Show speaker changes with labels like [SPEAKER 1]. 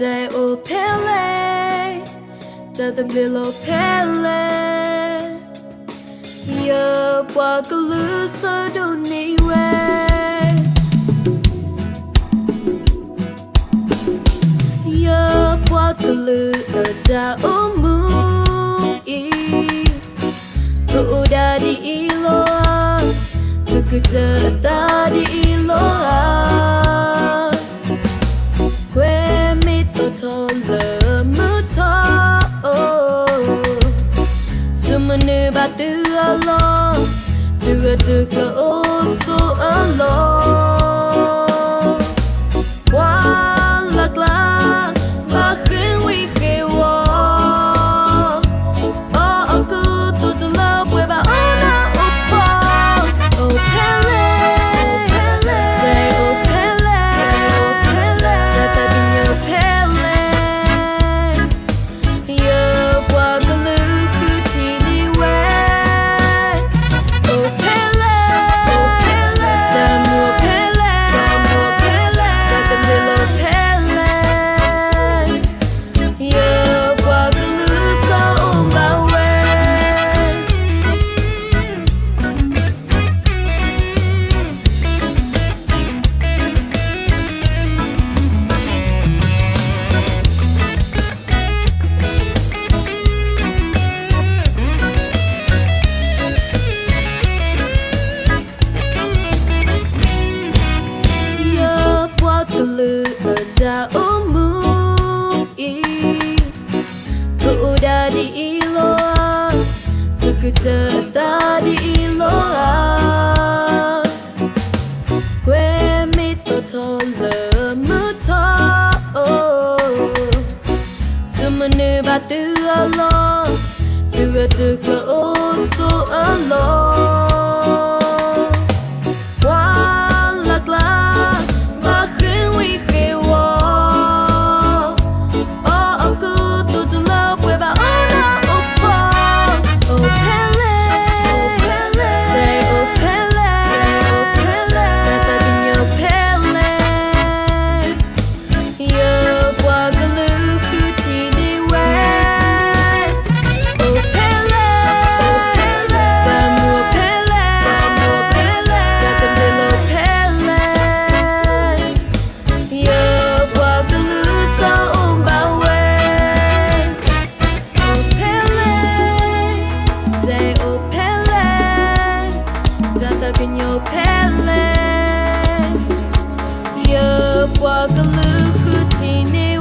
[SPEAKER 1] day o pele the below pele ya qua cái lư sơ đâu ni we ya qua cái lư ở da o mu i tu da di ilo tu kita da di ilo que mi to le mu to sumane ba tu alo tu ka o so alo wa la ba khin wi ke wo o ku to love we ba ona opa o pele day o pele ta dinyo pele yo wa glu ku ti ni we o pele ta mo pele ta melo pele yo wa glu so ba we ya qua cái lư ở da o mu i tu da di ilo tu kita da di ilo que mi to le mu to sumane ba tu alo tu ka o so alo pele, yo qua cái lư khu ti ni